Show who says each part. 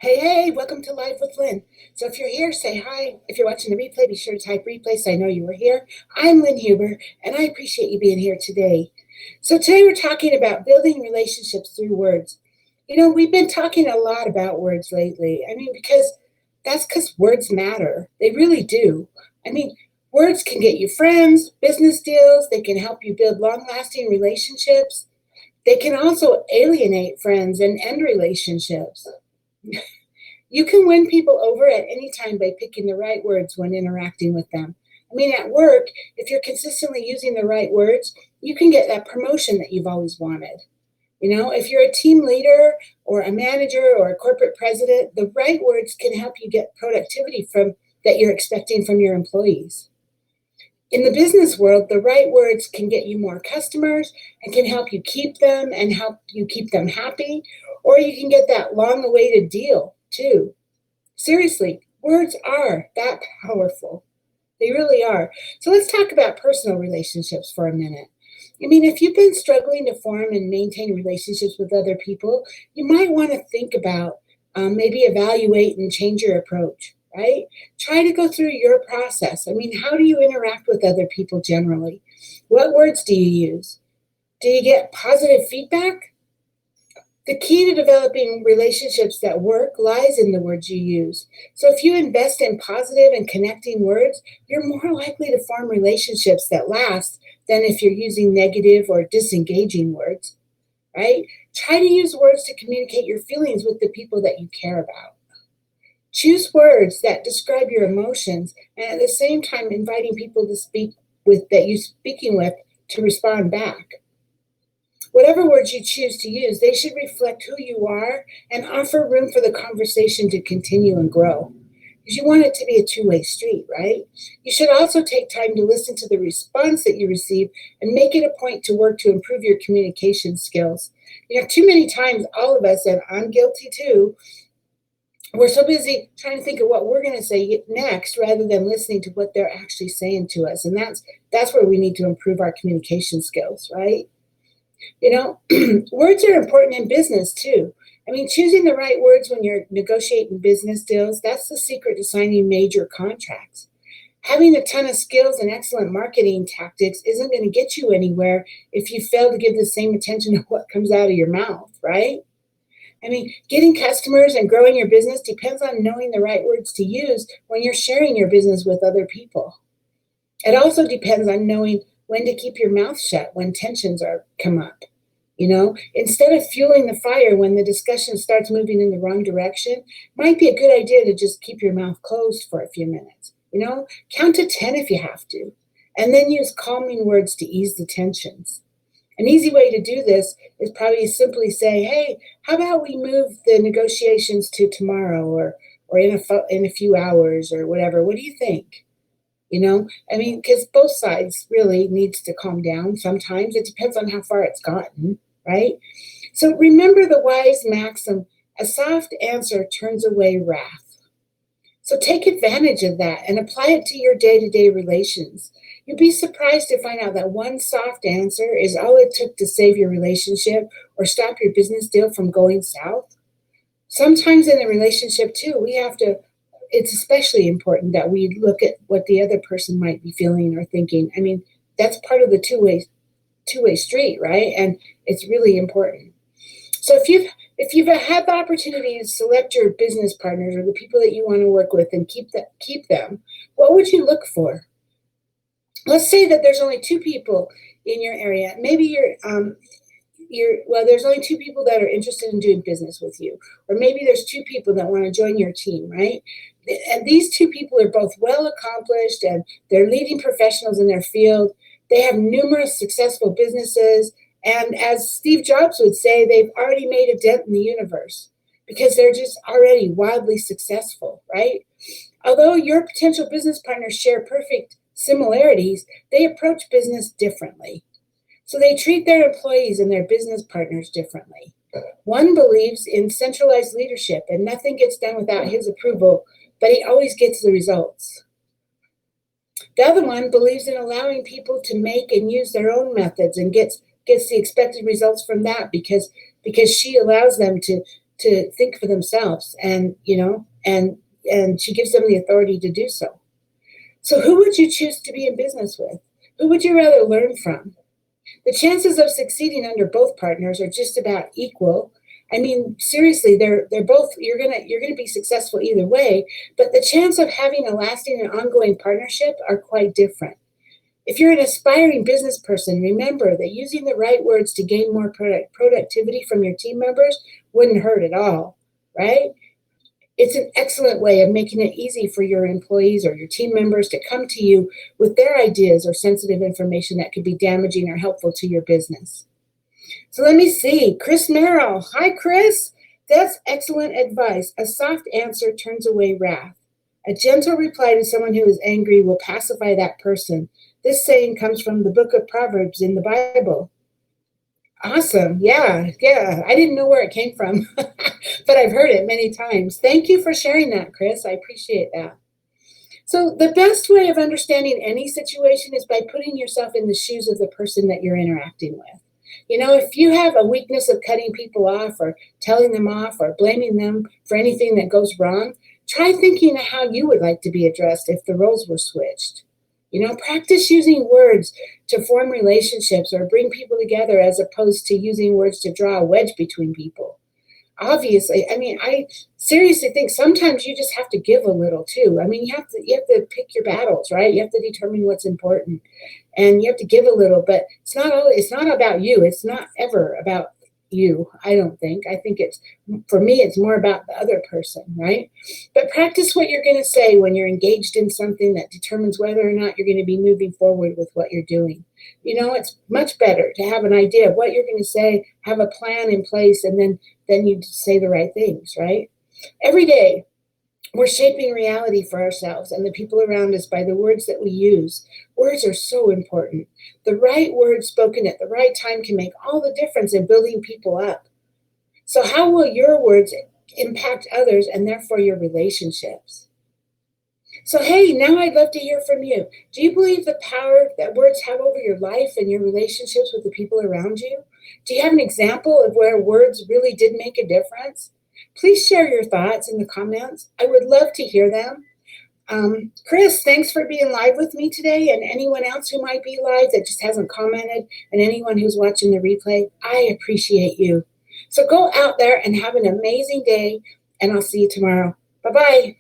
Speaker 1: Hey, welcome to Live with Lynn. So if you're here, say hi. If you're watching the replay, be sure to type replay so I know you were here. I'm Lynn Huber, and I appreciate you being here today. So today we're talking about building relationships through words. We've been talking a lot about words lately. Because words matter. They really do. I mean, Words can get you friends, business deals. They can help you build long-lasting relationships. They can also alienate friends and end relationships. You can win people over at any time by picking the right words when interacting with them. At work, if you're consistently using the right words, you can get that promotion that you've always wanted. If you're a team leader or a manager or a corporate president, the right words can help you get productivity from that you're expecting from your employees. In the business world, the right words can get you more customers and can help you keep them and help you keep them happy, or you can get that long awaited deal too. Seriously, words are that powerful. They really are. So let's talk about personal relationships for a minute. If you've been struggling to form and maintain relationships with other people, you might want to think about maybe evaluate and change your approach, right? Try to go through your process. How do you interact with other people generally? What words do you use? Do you get positive feedback? The key to developing relationships that work lies in the words you use. So if you invest in positive and connecting words, you're more likely to form relationships that last than if you're using negative or disengaging words, right? Try to use words to communicate your feelings with the people that you care about. Choose words that describe your emotions and at the same time inviting people to speak with that you're speaking with to respond back. Whatever words you choose to use, they should reflect who you are and offer room for the conversation to continue and grow. Because you want it to be a two-way street, right? You should also take time to listen to the response that you receive and make it a point to work to improve your communication skills. Too many times, all of us, and I'm guilty too, we're so busy trying to think of what we're going to say next rather than listening to what they're actually saying to us. And that's where we need to improve our communication skills, right? Words are important in business too. Choosing the right words when you're negotiating business deals, that's the secret to signing major contracts. Having a ton of skills and excellent marketing tactics isn't going to get you anywhere if you fail to give the same attention to what comes out of your mouth, right? Getting customers and growing your business depends on knowing the right words to use when you're sharing your business with other people. It also depends on knowing when to keep your mouth shut when tensions come up. Instead of fueling the fire when the discussion starts moving in the wrong direction, might be a good idea to just keep your mouth closed for a few minutes. Count to 10 if you have to, and then use calming words to ease the tensions. An easy way to do this is probably simply say, "Hey, how about we move the negotiations to tomorrow or in a few hours or whatever? What do you think?" Because both sides really needs to calm down. Sometimes it depends on how far it's gotten, right? So remember the wise maxim, a soft answer turns away wrath. So take advantage of that and apply it to your day-to-day relations. You'd be surprised to find out that one soft answer is all it took to save your relationship or stop your business deal from going south. Sometimes in a relationship too, it's especially important that we look at what the other person might be feeling or thinking. That's part of the two-way street, right? And it's really important. So if you've had the opportunity to select your business partners or the people that you want to work with and keep them, what would you look for? Let's say that there's only two people in your area. Maybe there's only two people that are interested in doing business with you, or maybe there's two people that want to join your team, right? And these two people are both well accomplished and they're leading professionals in their field. They have numerous successful businesses. And as Steve Jobs would say, they've already made a dent in the universe because they're just already wildly successful, right? Although your potential business partners share perfect similarities, they approach business differently. So they treat their employees and their business partners differently. One believes in centralized leadership and nothing gets done without his approval, but he always gets the results. The other one believes in allowing people to make and use their own methods and gets the expected results from that because she allows them to to think for themselves, and and she gives them the authority to do so. So who would you choose to be in business with? Who would you rather learn from? The chances of succeeding under both partners are just about equal. I mean, seriously, they're both, you're gonna be successful either way, but the chance of having a lasting and ongoing partnership are quite different. If you're an aspiring business person, remember that using the right words to gain more productivity from your team members wouldn't hurt at all, right? It's an excellent way of making it easy for your employees or your team members to come to you with their ideas or sensitive information that could be damaging or helpful to your business. So let me see. Chris Merrill. Hi, Chris. That's excellent advice. A soft answer turns away wrath. A gentle reply to someone who is angry will pacify that person. This saying comes from the book of Proverbs in the Bible. Awesome. Yeah, yeah. I didn't know where it came from, but I've heard it many times. Thank you for sharing that, Chris. I appreciate that. So, the best way of understanding any situation is by putting yourself in the shoes of the person that you're interacting with. If you have a weakness of cutting people off or telling them off or blaming them for anything that goes wrong, try thinking of how you would like to be addressed if the roles were switched. Practice using words to form relationships or bring people together as opposed to using words to draw a wedge between people. Obviously, I mean, I seriously think sometimes you just have to give a little too. I mean, you have to pick your battles, right? You have to determine what's important, and you have to give a little. But it's not about you. It's not ever about you. I don't think. I think it's for me. It's more about the other person, right? But practice what you're going to say when you're engaged in something that determines whether or not you're going to be moving forward with what you're doing. It's much better to have an idea of what you're going to say, have a plan in place, and then you say the right things, right? Every day, we're shaping reality for ourselves and the people around us by the words that we use. Words are so important. The right words spoken at the right time can make all the difference in building people up. So, how will your words impact others and therefore your relationships? So, hey, now I'd love to hear from you. Do you believe the power that words have over your life and your relationships with the people around you? Do you have an example of where words really did make a difference? Please share your thoughts in the comments. I would love to hear them. Chris, thanks for being live with me today, and anyone else who might be live that just hasn't commented, and anyone who's watching the replay, I appreciate you. So go out there and have an amazing day, and I'll see you tomorrow. Bye-bye.